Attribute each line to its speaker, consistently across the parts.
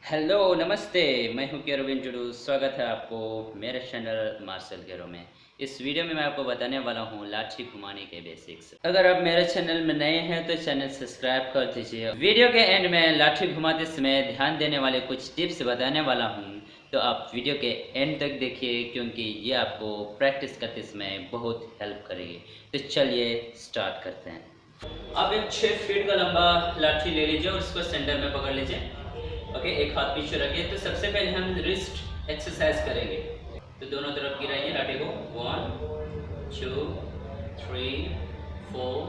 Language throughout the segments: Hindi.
Speaker 1: हेलो नमस्ते। मैं हूं केरोविन जुडू। स्वागत है आपको मेरे चैनल मार्शल केरो में। इस वीडियो में मैं आपको बताने वाला हूं लाठी घुमाने के बेसिक्स। अगर आप मेरे चैनल में नए हैं तो चैनल सब्सक्राइब कर दीजिए। वीडियो के एंड में लाठी घुमाते समय ध्यान देने वाले कुछ टिप्स बताने वाला हूं, तो आप वीडियो के एंड तक देखिए क्योंकि ये आपको प्रैक्टिस करते समय बहुत हेल्प करेगी। तो चलिए स्टार्ट करते हैं। आप एक 6 फीट का लंबा लाठी ले लीजिए और उसको सेंटर में पकड़ लीजिए। ओके, एक हाथ पीछे रखिए। तो सबसे पहले हम रिस्ट एक्सरसाइज करेंगे। तो दोनों तरफ गिराइए लाठी को। 1 2 3 4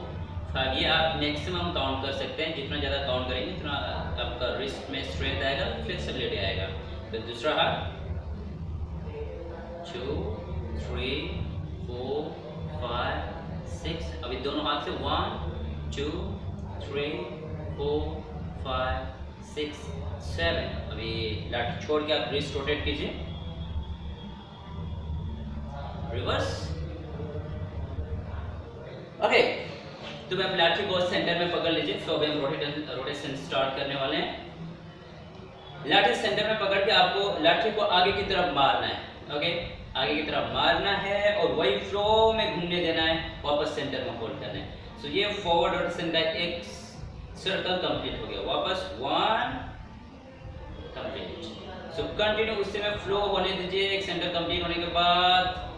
Speaker 1: 5। ये आप मैक्सिमम काउंट कर सकते हैं। जितना ज़्यादा काउंट करेंगे उतना आपका रिस्ट में स्ट्रेंथ आएगा, फ्लेक्सिबिलिटी आएगा। तो दूसरा हाथ 2 3 4 5 6। अभी दोनों हाथ से 1 2 3 4 5 6 7। अभी लाठी छोड़ के आप रिस्ट रोटेट कीजिए, रिवर्स। ओके, तो मैं लाठी को सेंटर में पकड़ लीजिए। तो अभी हम रोटेशन स्टार्ट करने वाले हैं। लाठी सेंटर में पकड़ के आपको लाठी को आगे की तरफ मारना है। ओके, आगे की तरफ मारना है और वही फ्लो में घूमने देना है, वापस सेंटर में होल्ड करना है। सो ये फॉरवर्ड रोटेशन का एक सर्कल कंप्लीट हो गया। वापस 1 कंप्लीट। सो कंटिन्यू उससे में फ्लो होने दीजिए। एक सेंटर कंप्लीट होने के बाद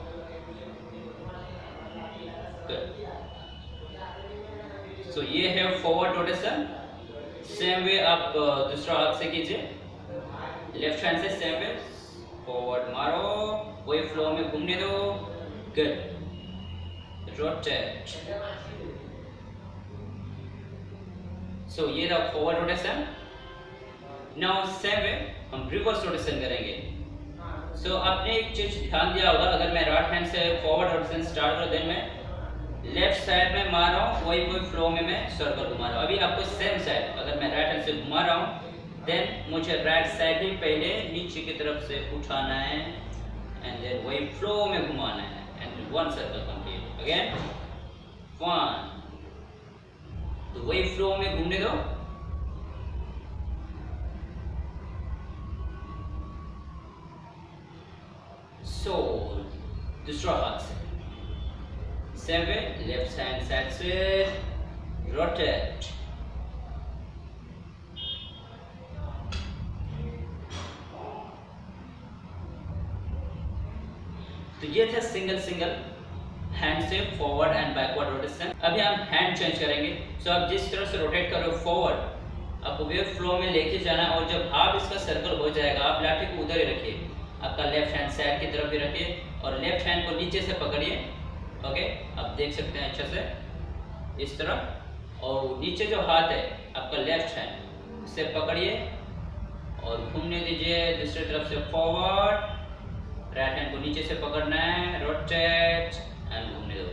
Speaker 1: सो ये है फॉरवर्ड रोटेशन। सेम वे आप दूसरा हाथ से कीजिए, लेफ्ट हैंड से सेम वे फॉरवर्ड मारो, वही फ्लो में घूमने दो। Good, rotate. सो ये था forward rotation. Now same way हम रिवर्स रोटेशन करेंगे। सो आपने एक चीज ध्यान दिया होगा, अगर मैं राइट हैंड से फॉरवर्ड रोटेशन स्टार्ट कर देन मैं लेफ्ट साइड में मार रहा हूँ, वही फ्लो में मैं सर्कल घुमा रहा हूँ। अभी आपको सेम साइड अगर मैं राइट हैंड से घुमा रहा हूँ, देन मुझे राइट साइड ही पहले नीचे की तरफ से उठाना है एंड देन वही फ्लो में घुमाना है एंड 1 सर्कल कंप्लीट। अगेन 1। तो वही फ्लो में घूमने दो। सो दूसरा हाथ से same way left hand side से रोटेट। तो ये था सिंगल हैंड से फॉरवर्ड एंड बैकवर्ड रोटेशन। अभी हम हैंड चेंज करेंगे। सो आप जिस तरह से रोटेट करो फॉरवर्ड, आपको वेव फ्लो में लेके जाना है और जब हाफ इसका सर्कल हो जाएगा आप लाठी को उधर ही रखिए, आपका लेफ्ट हैंड साइड की तरफ ही रखिए और लेफ्ट हैंड को नीचे से पकड़िए। ओके, आप देख सकते हैं अच्छे से इस तरह। और नीचे जो हाथ है आपका लेफ्ट हैंड, इसे पकड़िए और घूमने दीजिए दूसरी तरफ से फॉरवर्ड। राइट हैंड को नीचे से पकड़ना है, रोटेट एंड घूमने दो।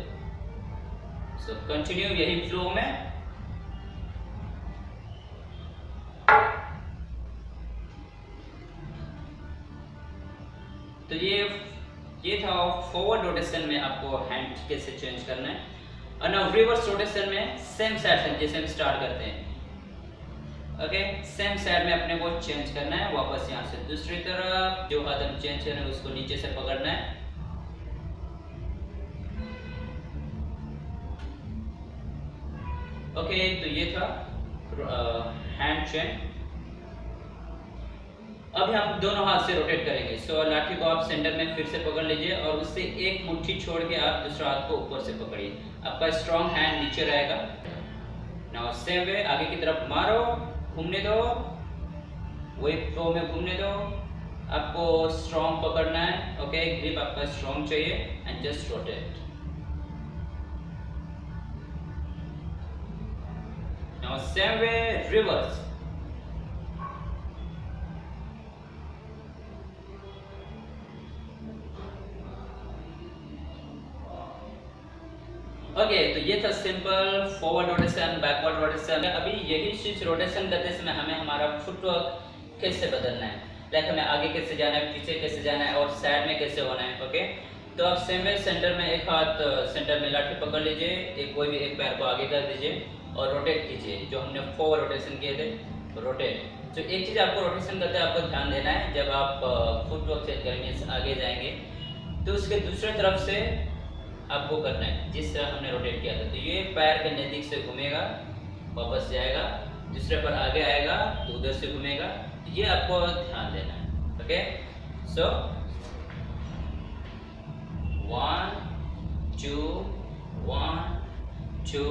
Speaker 1: सो कंटिन्यू यही फ्लो में। तो ये था फॉरवर्ड रोटेशन में आपको हैंड कैसे चेंज करना है। और नाउ रिवर्स रोटेशन में सेम साइड से जैसे हम स्टार्ट करते हैं। ओके, सेम साइड में अपने को चेंज करना है। वापस यहाँ से दूसरी तरफ जो हाथ हम चेंज करें उसको नीचे से पकड़ना है। ओके, तो ये था हैंड चेंज। अब हम दोनों हाथ से रोटेट करेंगे। सो लाठी को आप सेंटर में फिर से पकड़ लीजिए और उससे एक मुट्ठी छोड़ के आप दूसरा हाथ को ऊपर से पकड़िए। आपका स्ट्रॉन्ग हैंड नीचे रहेगा। नाउ सेम वे आगे की तरफ मारो, घूमने दो, वही फ्लो में घूमने दो। आपको स्ट्रॉन्ग पकड़ना है। ओके, ग्रिप आपका स्ट्रॉन्ग चाहिए and just rotate. Now same way reverse. Okay, तो ये था simple forward rotation, backward rotation. अभी यही चीज रोटेशन करते समय हमें हमारा फुटवर्क कैसे बदलना है, लाइक हमें आगे कैसे जाना है, पीछे कैसे जाना है और साइड में कैसे होना है। ओके, तो आप सेम वे सेंटर में एक हाथ सेंटर में लाठी पकड़ लीजिए, एक कोई भी एक पैर को आगे कर दीजिए और रोटेट कीजिए जो हमने फॉरवर्ड रोटेशन किए थे। रोटेट। जो एक चीज़ आपको रोटेशन करते हैं आपको ध्यान देना है, जब आप फुटवर्क चेंज करेंगे आगे जाएंगे तो उसके दूसरे तरफ से आपको करना है जिस तरह हमने रोटेट किया था। तो ये पैर के नज़दीक से घूमेगा, वापस जाएगा, दूसरे पर आगे आएगा तो उधर से घूमेगा। ये आपको ध्यान देना है। ओके, सो 1 2 1 2।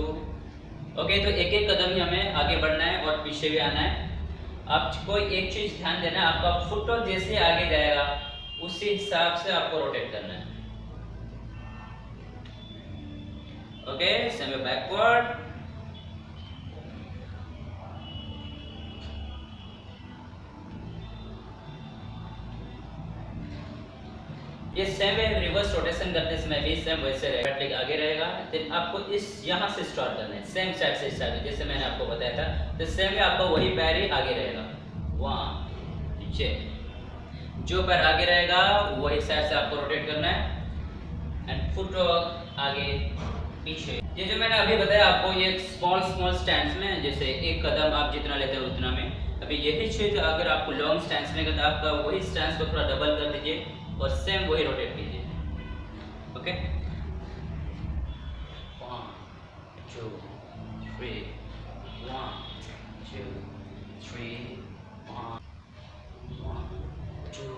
Speaker 1: ओके, तो एक एक कदम ही हमें आगे बढ़ना है और पीछे भी आना है। आपको एक चीज ध्यान देना है, आपका फुटवर्क जैसे आगे जाएगा उसी हिसाब से आपको रोटेट करना है। ओके, सेमी बैकवर्ड, ये सेम रिवर्स रोटेशन करते समय भी सेम वैसे रहेगा, लेग आगे रहेगा। देन आपको इस यहाँ से स्टार्ट करना है, सेम साइड से स्टार्ट, जैसे मैंने आपको बताया था। तो सेम में आपका वही पैर ही आगे रहेगा, वहाँ नीचे जो पैर आगे रहेगा वही साइड से आपको रोटेट करना है। एंड फुट आगे पीछे। ये जो मैंने अभी बताया आपको, ये स्मॉल स्मॉल स्टैंड्स में, जैसे एक कदम आप जितना लेते हैं उतना में। अभी यही चीज अगर आपको लॉन्ग स्टैंड्स में तो आपका वही स्टैंड्स को थोड़ा डबल कर दीजिए और सेम वही रोटेट कीजिए। ओके, 1 2 3 1 2 3 1 2।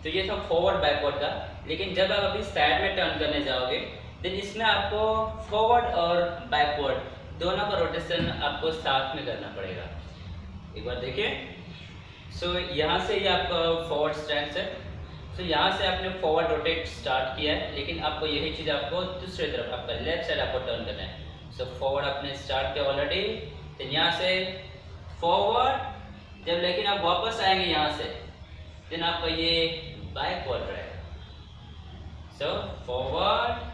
Speaker 1: तो ये था फॉरवर्ड बैकवर्ड का। लेकिन जब आप अभी साइड में टर्न करने जाओगे तो इसमें आपको फॉरवर्ड और बैकवर्ड दोनों का रोटेशन आपको साथ में करना पड़ेगा। एक बार देखिए। सो यहाँ से ये आपका फॉरवर्ड स्टैंड है। तो यहाँ से आपने फॉरवर्ड रोटेट स्टार्ट किया है, लेकिन आपको यही चीज़ आपको दूसरी तरफ आपका लेफ्ट साइड आपको टर्न करना है। सो फॉरवर्ड आपने स्टार्ट किया ऑलरेडी, तो यहाँ से फॉरवर्ड, जब लेकिन आप वापस आएंगे यहाँ से देन आपका ये बैकवर्ड रहेगा। So forward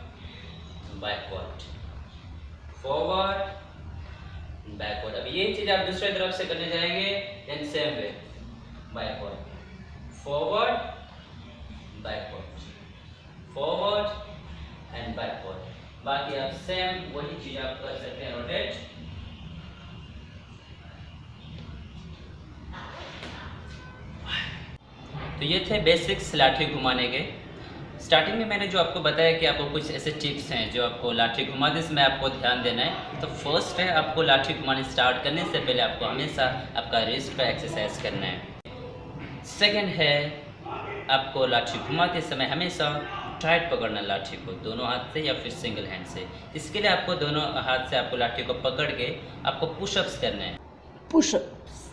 Speaker 1: backward, forward backward. अब ये चीज़ आप दूसरे तरफ से करने जाएंगे then same way, backward forward backward, forward and backward. बाकी आप सेम वही चीज आप कर सकते हैं रोटेट। तो ये थे बेसिक्स लाठी घुमाने के। स्टार्टिंग में मैंने जो आपको बताया कि आपको कुछ ऐसे टिप्स हैं जो आपको लाठी घुमाने से आपको ध्यान देना है। तो फर्स्ट है, आपको लाठी घुमाने स्टार्ट करने से पहले आपको हमेशा आपका रिस्ट पर एक्सरसाइज करना है। सेकंड है, आपको लाठी घुमाते समय हमेशा टाइट पकड़ना लाठी को, दोनों हाथ से या फिर सिंगल हैंड से। इसके लिए आपको दोनों हाथ से आपको लाठी को पकड़ के आपको पुशअप्स करने हैं। पुशअप्स।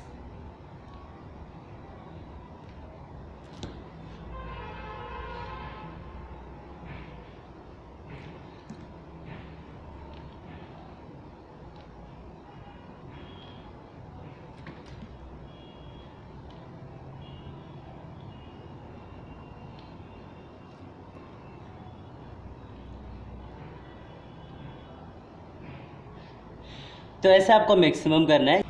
Speaker 1: तो ऐसे आपको मैक्सिमम करना है,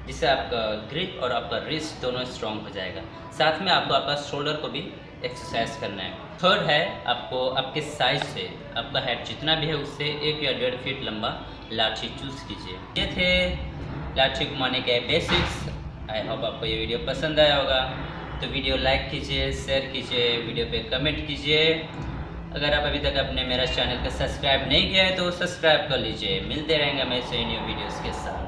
Speaker 1: जिससे आपका ग्रिप और आपका रिस्ट दोनों स्ट्रॉन्ग हो जाएगा। साथ में आपको आपका शोल्डर को भी एक्सरसाइज करना है। थर्ड है, आपको आपके साइज से आपका हेड जितना भी है उससे 1 या 1.5 फीट लंबा लाठी चूज कीजिए। ये थे लाठी घुमाने के बेसिक्स। आई होप आपको ये वीडियो पसंद आया होगा। तो वीडियो लाइक कीजिए, शेयर कीजिए, वीडियो पे कमेंट कीजिए। अगर आप अभी तक अपने मेरा चैनल को सब्सक्राइब नहीं किया है तो सब्सक्राइब कर लीजिए। मिलते रहेंगे मैं ऐसे न्यू वीडियोस के साथ।